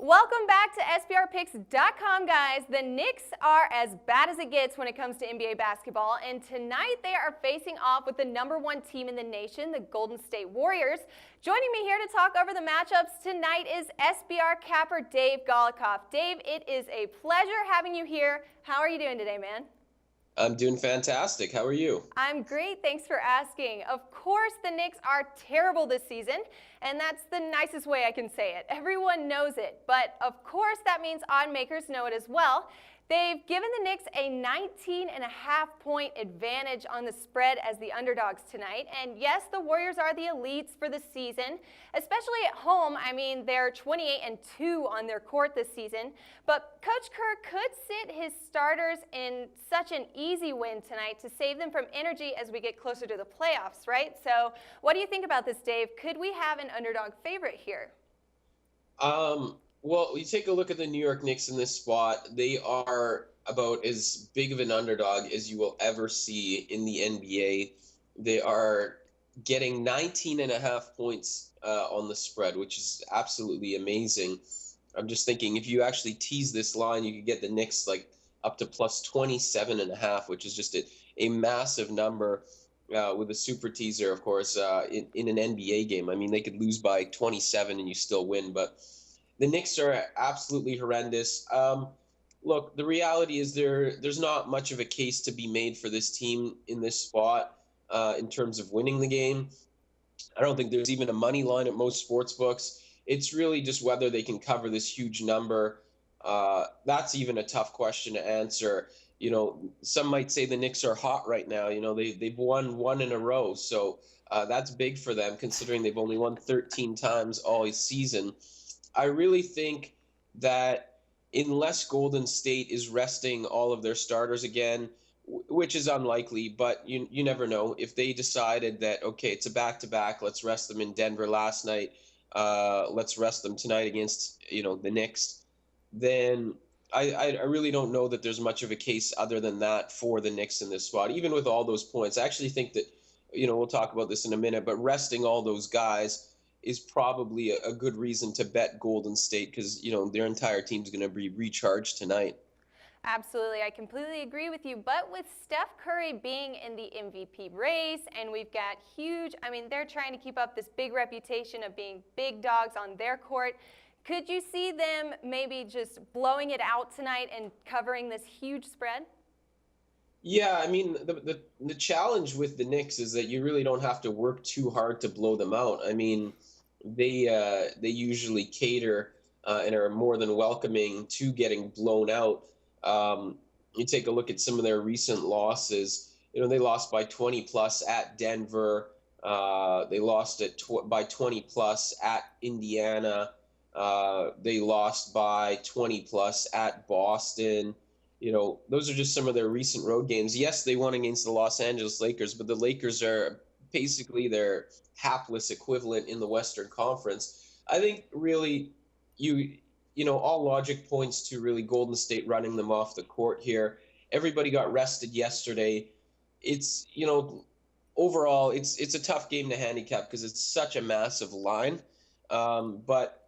Welcome back to SBRpicks.com, guys. The Knicks are as bad as it gets when it comes to NBA basketball, and tonight they are facing off with the #1 team in the nation, the Golden State Warriors. Joining me here to talk over the matchups tonight is SBR capper Dave Golokhov. Dave, it is a pleasure having you here. How are you doing today, man? I'm doing fantastic. How are you? I'm great. Thanks for asking. Of course, the Knicks are terrible this season, and that's the nicest way I can say it. Everyone knows it, but of course that means odd makers know it as well. They've given the Knicks a 19.5-point advantage on the spread as the underdogs tonight. And yes, the Warriors are the elites for the season, especially at home. I mean, they're 28-2 on their court this season. But Coach Kerr could sit his starters in such an easy win tonight to save them from energy as we get closer to the playoffs, right? So what do you think about this, Dave? Could we have an underdog favorite here? Well, you take a look at the New York Knicks in this spot. They are about as big of an underdog as you will ever see in the NBA. They are getting 19.5 points on the spread, which is absolutely amazing. I'm just thinking if you actually tease this line, you could get the Knicks like up to plus 27.5, which is just a massive number with a super teaser, of course, in an NBA game. I mean, they could lose by 27 and you still win, but the Knicks are absolutely horrendous. Look, the reality is there's not much of a case to be made for this team in this spot in terms of winning the game. I don't think there's even a money line at most sports books. It's really just whether they can cover this huge number. That's even a tough question to answer. You know, some might say the Knicks are hot right now. You know, they've won one in a row, so that's big for them considering they've only won 13 times all season. I really think that unless Golden State is resting all of their starters again, which is unlikely, but you never know. If they decided that, okay, it's a back-to-back, let's rest them in Denver last night, let's rest them tonight against, the Knicks, then I really don't know that there's much of a case other than that for the Knicks in this spot, even with all those points. I actually think that, we'll talk about this in a minute, but resting all those guys is probably a good reason to bet Golden State because, their entire team's going to be recharged tonight. Absolutely. I completely agree with you. But with Steph Curry being in the MVP race, and we've got they're trying to keep up this big reputation of being big dogs on their court. Could you see them maybe just blowing it out tonight and covering this huge spread? Yeah, I mean, the challenge with the Knicks is that you really don't have to work too hard to blow them out. I mean, they usually cater and are more than welcoming to getting blown out. You take a look at some of their recent losses. They lost by 20 plus at Denver. They lost by 20 plus at Indiana. They lost by 20 plus at Boston. Those are just some of their recent road games. Yes, they won against the Los Angeles Lakers, but the Lakers are basically their hapless equivalent in the Western Conference. I think really all logic points to really Golden State running them off the court here. Everybody got rested yesterday. It's, overall, it's a tough game to handicap because it's such a massive line. But,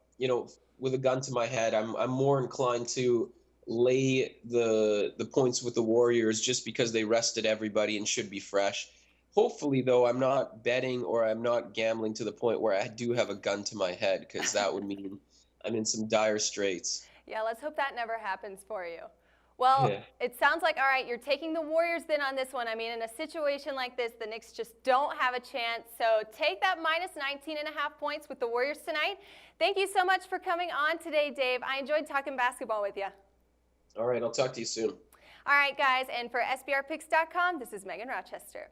with a gun to my head, I'm more inclined to lay the points with the Warriors just because they rested everybody and should be fresh. Hopefully, though, I'm not betting or I'm not gambling to the point where I do have a gun to my head because that would mean I'm in some dire straits. Yeah, let's hope that never happens for you. Well, Yeah. It sounds like, all right, you're taking the Warriors then on this one. I mean, in a situation like this, the Knicks just don't have a chance. So take that minus 19.5 points with the Warriors tonight. Thank you so much for coming on today, Dave. I enjoyed talking basketball with you. All right, I'll talk to you soon. All right, guys, and for SBRpicks.com, this is Megan Rochester.